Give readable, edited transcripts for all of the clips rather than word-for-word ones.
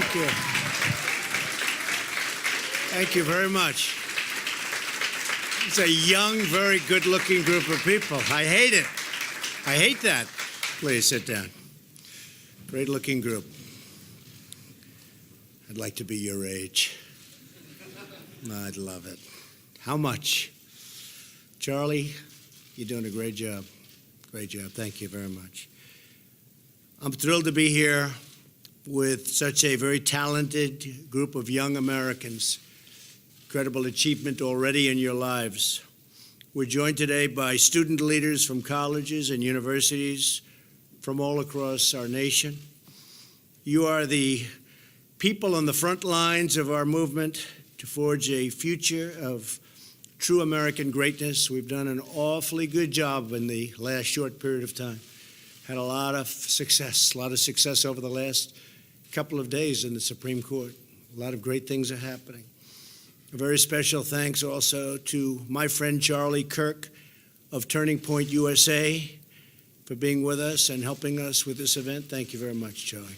Thank you. Thank you very much. It's a young, very good-looking group of people. I hate it. I hate that. Please sit down. Great-looking group. I'd like to be your age. I'd love it. How much? Charlie, you're doing a great job. Great job. Thank you very much. I'm thrilled to be here with such a very talented group of young Americans. Incredible achievement already in your lives. We're joined today by student leaders from colleges and universities from all across our nation. You are the people on the front lines of our movement to forge a future of true American greatness. We've done an awfully good job in the last short period of time. Had a lot of success over the last couple of days in the Supreme Court. A lot of great things are happening. A very special thanks also to my friend Charlie Kirk of Turning Point USA for being with us and helping us with this event. Thank you very much, Charlie.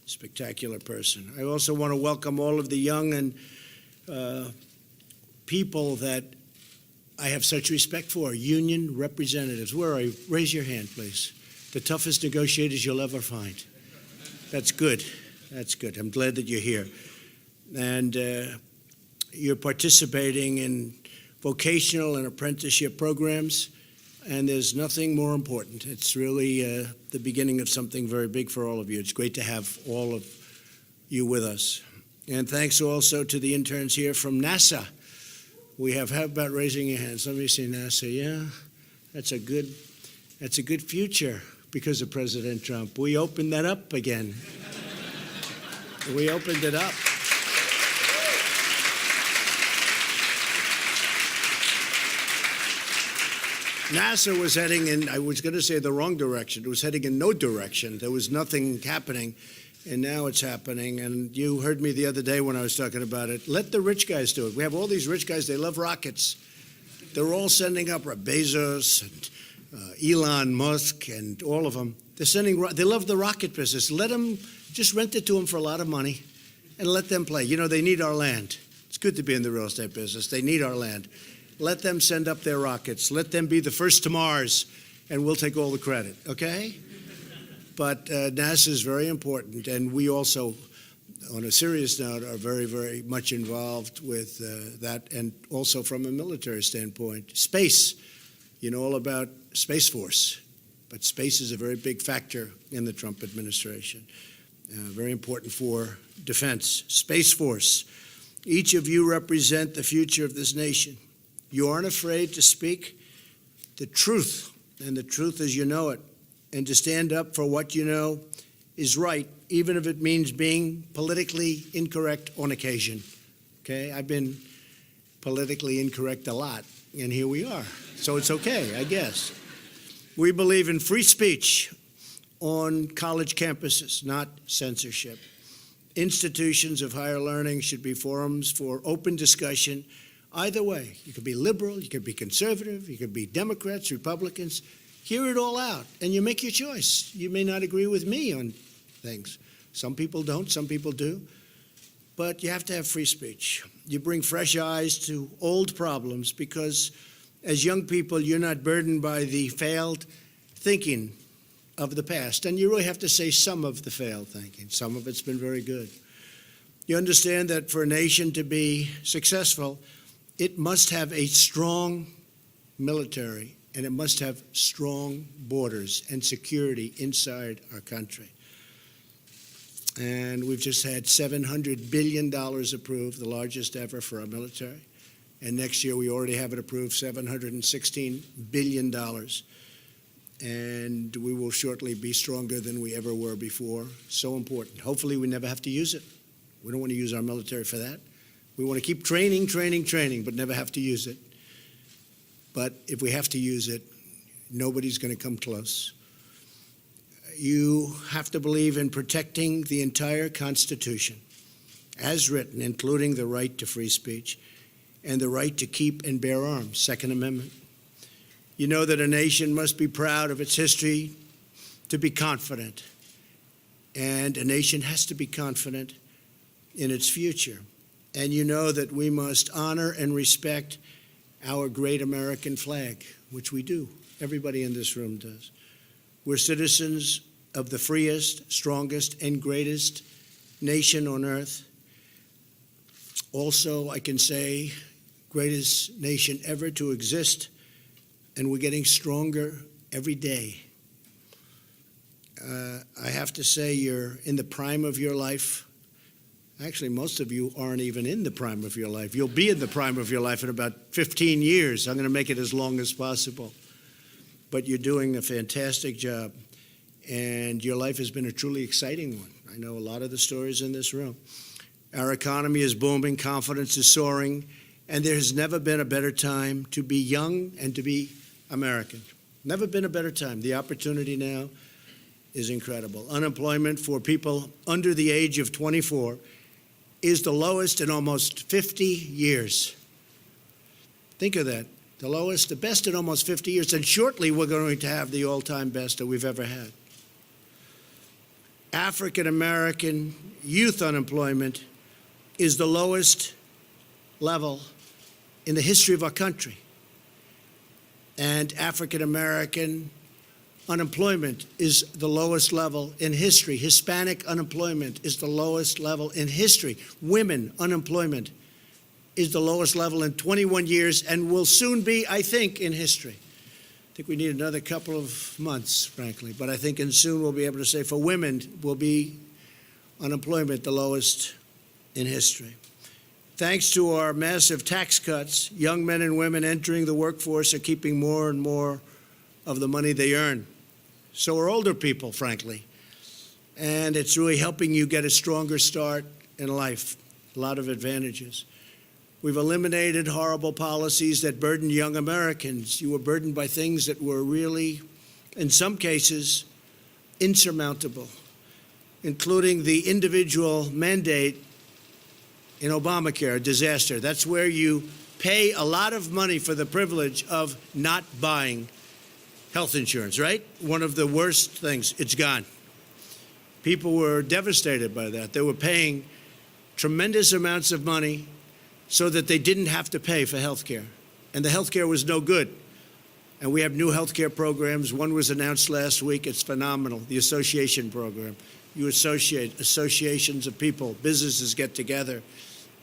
Spectacular person. I also want to welcome all of the young and people that I have such respect for, union representatives. Where are you? Raise your hand, please. The toughest negotiators you'll ever find. That's good. That's good. I'm glad that you're here. And you're participating in vocational and apprenticeship programs, and there's nothing more important. It's really the beginning of something very big for all of you. It's great to have all of you with us. And thanks also to the interns here from NASA. How about raising your hands? Let me see NASA. Yeah, that's a good future because of President Trump. We opened that up again. We opened it up. NASA was heading in, I was going to say the wrong direction. It was heading in no direction. There was nothing happening, and now it's happening. And you heard me the other day when I was talking about it. Let the rich guys do it. We have all these rich guys. They love rockets. They're all sending up Bezos and Elon Musk and all of them. They love the rocket business. Let them, just rent it to them for a lot of money and let them play. You know, they need our land. It's good to be in the real estate business. They need our land. Let them send up their rockets. Let them be the first to Mars, and we'll take all the credit, okay? But NASA is very important, and we also, on a serious note, are very, very much involved with that, and also from a military standpoint. Space, you know all about Space Force, but space is a very big factor in the Trump administration. Very important for defense. Space Force. Each of you represent the future of this nation. You aren't afraid to speak the truth, and the truth as you know it, and to stand up for what you know is right, even if it means being politically incorrect on occasion. Okay? I've been politically incorrect a lot, and here we are. So it's okay, I guess. We believe in free speech on college campuses, not censorship. Institutions of higher learning should be forums for open discussion. Either way, you could be liberal, you could be conservative, you could be Democrats, Republicans. Hear it all out, and you make your choice. You may not agree with me on things. Some people don't, some people do. But you have to have free speech. You bring fresh eyes to old problems because as young people, you're not burdened by the failed thinking of the past. And you really have to say some of the failed thinking. Some of it's been very good. You understand that for a nation to be successful, it must have a strong military, and it must have strong borders and security inside our country. And we've just had $700 billion approved, the largest ever for our military. And next year, we already have it approved, $716 billion. And we will shortly be stronger than we ever were before. So important. Hopefully, we never have to use it. We don't want to use our military for that. We want to keep training, but never have to use it. But if we have to use it, nobody's going to come close. You have to believe in protecting the entire Constitution, as written, including the right to free speech and the right to keep and bear arms, Second Amendment. You know that a nation must be proud of its history to be confident. And a nation has to be confident in its future. And you know that we must honor and respect our great American flag, which we do. Everybody in this room does. We're citizens of the freest, strongest, and greatest nation on earth. Also, I can say, greatest nation ever to exist, and we're getting stronger every day. I have to say, you're in the prime of your life. Actually, most of you aren't even in the prime of your life. You'll be in the prime of your life in about 15 years. I'm going to make it as long as possible. But you're doing a fantastic job, and your life has been a truly exciting one. I know a lot of the stories in this room. Our economy is booming, confidence is soaring, and there has never been a better time to be young and to be American. Never been a better time. The opportunity now is incredible. Unemployment for people under the age of 24 is the lowest in almost 50 years. Think of that. The lowest, the best in almost 50 years. And shortly, we're going to have the all-time best that we've ever had. African-American youth unemployment is the lowest level in the history of our country. And African-American unemployment is the lowest level in history. Hispanic unemployment is the lowest level in history. Women unemployment is the lowest level in 21 years and will soon be, I think, in history. I think we need another couple of months, frankly, but I think soon we'll be able to say for women will be unemployment the lowest in history. Thanks to our massive tax cuts, young men and women entering the workforce are keeping more and more of the money they earn. So are older people, frankly. And it's really helping you get a stronger start in life. A lot of advantages. We've eliminated horrible policies that burden young Americans. You were burdened by things that were really, in some cases, insurmountable, including the individual mandate in Obamacare, a disaster. That's where you pay a lot of money for the privilege of not buying health insurance, right? One of the worst things. It's gone. People were devastated by that. They were paying tremendous amounts of money so that they didn't have to pay for health care. And the health care was no good. And we have new health care programs. One was announced last week. It's phenomenal, the association program. You associations of people, businesses get together,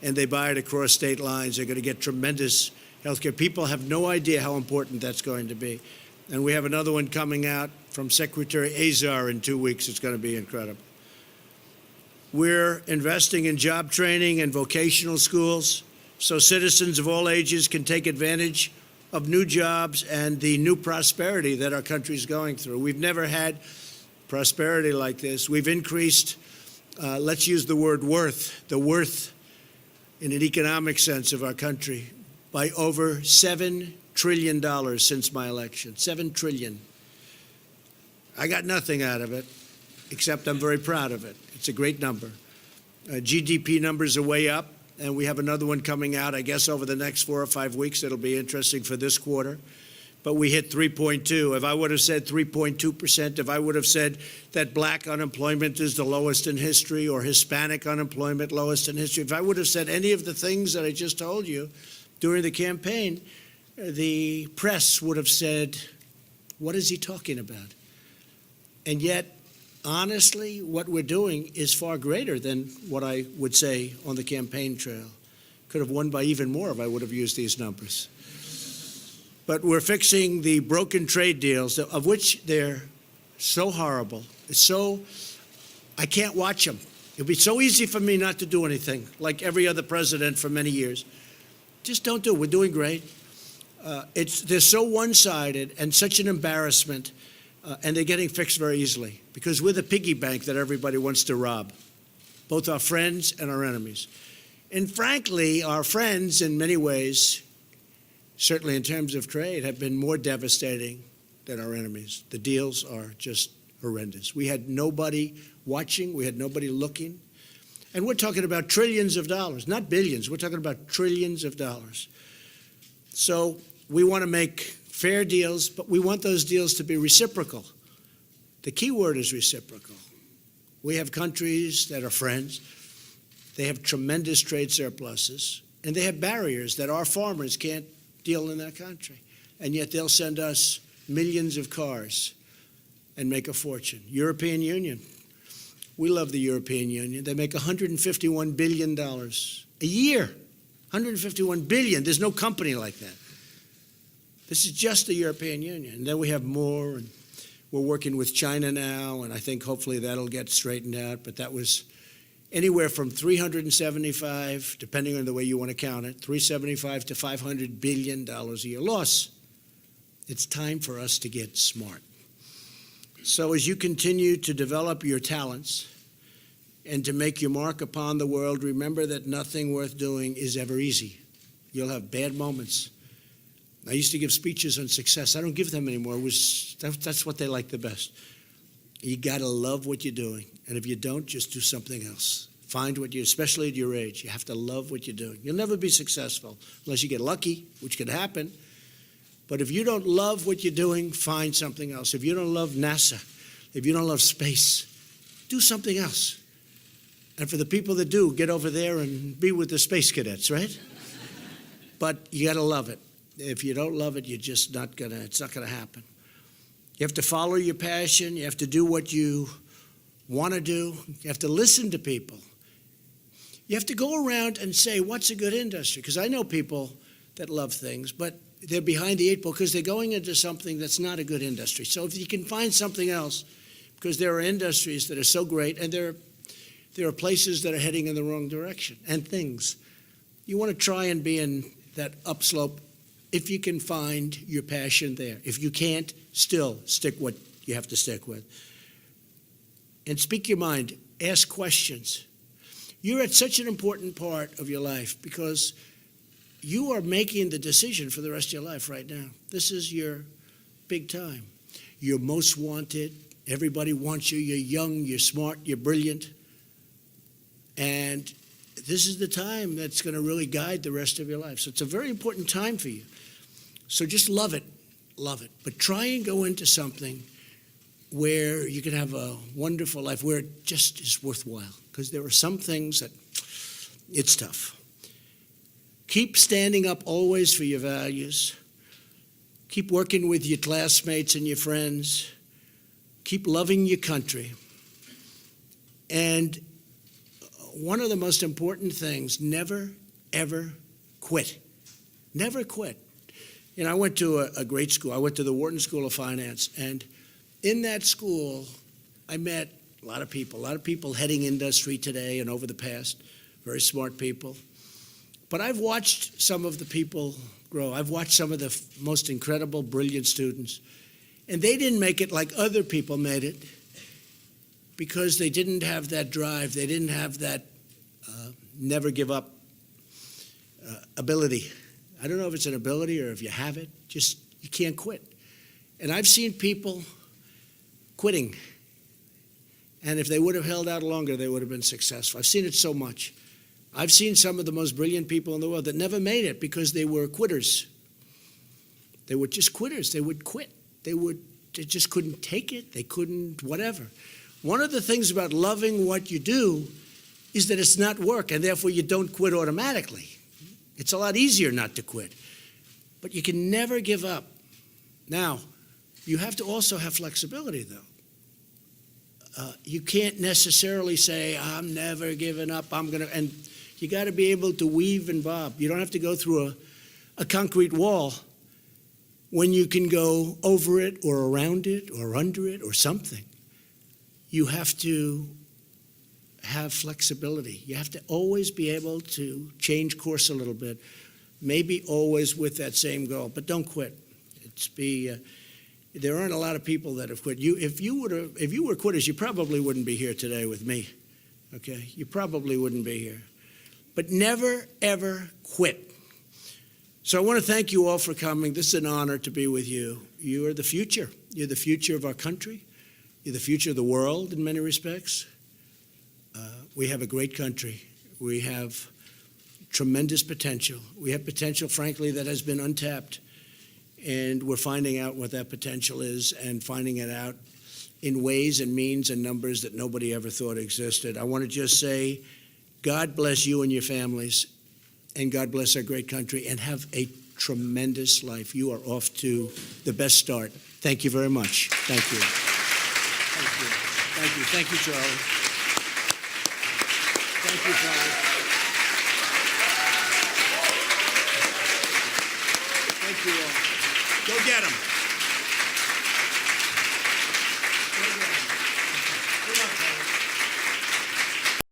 and they buy it across state lines. They're going to get tremendous health care. People have no idea how important that's going to be. And we have another one coming out from Secretary Azar in 2 weeks. It's going to be incredible. We're investing in job training and vocational schools so citizens of all ages can take advantage of new jobs and the new prosperity that our country is going through. We've never had prosperity like this. We've increased, let's use the word worth, the worth in an economic sense of our country by over $7 trillion since my election. $7 trillion. I got nothing out of it, except I'm very proud of it. It's a great number. GDP numbers are way up, and we have another one coming out, I guess, over the next 4 or 5 weeks. It'll be interesting for this quarter. But we hit 3.2. If I would have said 3.2%, if I would have said that black unemployment is the lowest in history or Hispanic unemployment lowest in history, if I would have said any of the things that I just told you during the campaign, the press would have said, what is he talking about? And yet, honestly, what we're doing is far greater than what I would say on the campaign trail. Could have won by even more if I would have used these numbers. But we're fixing the broken trade deals, of which they're so horrible. It's so, I can't watch them. It'd be so easy for me not to do anything, like every other president for many years. Just don't do it. We're doing great. They're so one-sided and such an embarrassment, and they're getting fixed very easily because we're the piggy bank that everybody wants to rob, both our friends and our enemies. And frankly, our friends, in many ways, certainly in terms of trade, have been more devastating than our enemies. The deals are just horrendous. We had nobody watching. We had nobody looking. And we're talking about trillions of dollars, not billions. We're talking about trillions of dollars. So we want to make fair deals, but we want those deals to be reciprocal. The key word is reciprocal. We have countries that are friends They have tremendous trade surpluses, and they have barriers that our farmers can't deal in that country. And yet they'll send us millions of cars and make a fortune. European Union. We love the European Union. They make $151 billion a year. $151 billion. There's no company like that. This is just the European Union. And then we have more, and we're working with China now, and I think hopefully that'll get straightened out. But that was anywhere from 375, depending on the way you want to count it, 375 to $500 billion a year loss. It's time for us to get smart. So as you continue to develop your talents and to make your mark upon the world, remember that nothing worth doing is ever easy. You'll have bad moments. I used to give speeches on success. I don't give them anymore. That's what they like the best. You got to love what you're doing. And if you don't, just do something else. Find what you, especially at your age, you have to love what you're doing. You'll never be successful unless you get lucky, which could happen. But if you don't love what you're doing, find something else. If you don't love NASA, if you don't love space, do something else. And for the people that do, get over there and be with the space cadets, right? But you got to love it. If you don't love it, you're just not gonna, it's not gonna happen. You have to follow your passion. You have to do what you want to do. You have to listen to people. You have to go around and say, what's a good industry? Because I know people that love things, but they're behind the eight ball because they're going into something that's not a good industry. So if you can find something else, because there are industries that are so great, and there are places that are heading in the wrong direction, and things. You want to try and be in that upslope if you can find your passion there. If you can't, still stick what you have to stick with. And speak your mind. Ask questions. You're at such an important part of your life because you are making the decision for the rest of your life right now. This is your big time. You're most wanted. Everybody wants you. You're young, you're smart, you're brilliant. And this is the time that's going to really guide the rest of your life. So it's a very important time for you. So just love it. Love it. But try and go into something where you can have a wonderful life, where it just is worthwhile. Because there are some things that it's tough. Keep standing up always for your values. Keep working with your classmates and your friends. Keep loving your country. And one of the most important things, never, ever quit. Never quit. You know, I went to a great school. I went to the Wharton School of Finance. And in that school, I met a lot of people heading industry today and over the past, very smart people. But I've watched some of the people grow. I've watched some of the most incredible, brilliant students. And they didn't make it like other people made it because they didn't have that drive. They didn't have that never give up ability. I don't know if it's an ability or if you have it, just you can't quit. And I've seen people quitting. And if they would have held out longer, they would have been successful. I've seen it so much. I've seen some of the most brilliant people in the world that never made it because they were quitters. They were just quitters. They would quit. They just couldn't take it. They couldn't whatever. One of the things about loving what you do is that it's not work, and therefore you don't quit automatically. It's a lot easier not to quit. But you can never give up. Now, you have to also have flexibility, though. You can't necessarily say, I'm never giving up, and you got to be able to weave and bob. You don't have to go through a concrete wall when you can go over it or around it or under it or something. You have to have flexibility. You have to always be able to change course a little bit, maybe always with that same goal, but don't quit. There aren't a lot of people that have quit. If you were quitters, you probably wouldn't be here today with me, okay? You probably wouldn't be here. But never, ever quit. So I want to thank you all for coming. This is an honor to be with you. You are the future. You're the future of our country. You're the future of the world in many respects. We have a great country. We have tremendous potential. We have potential, frankly, that has been untapped. And we're finding out what that potential is and finding it out in ways and means and numbers that nobody ever thought existed. I want to just say God bless you and your families, and God bless our great country, and have a tremendous life. You are off to the best start. Thank you very much. Thank you. Thank you. Thank you. Thank you, Charlie. Thank you, Charlie. Thank you all. Go get them.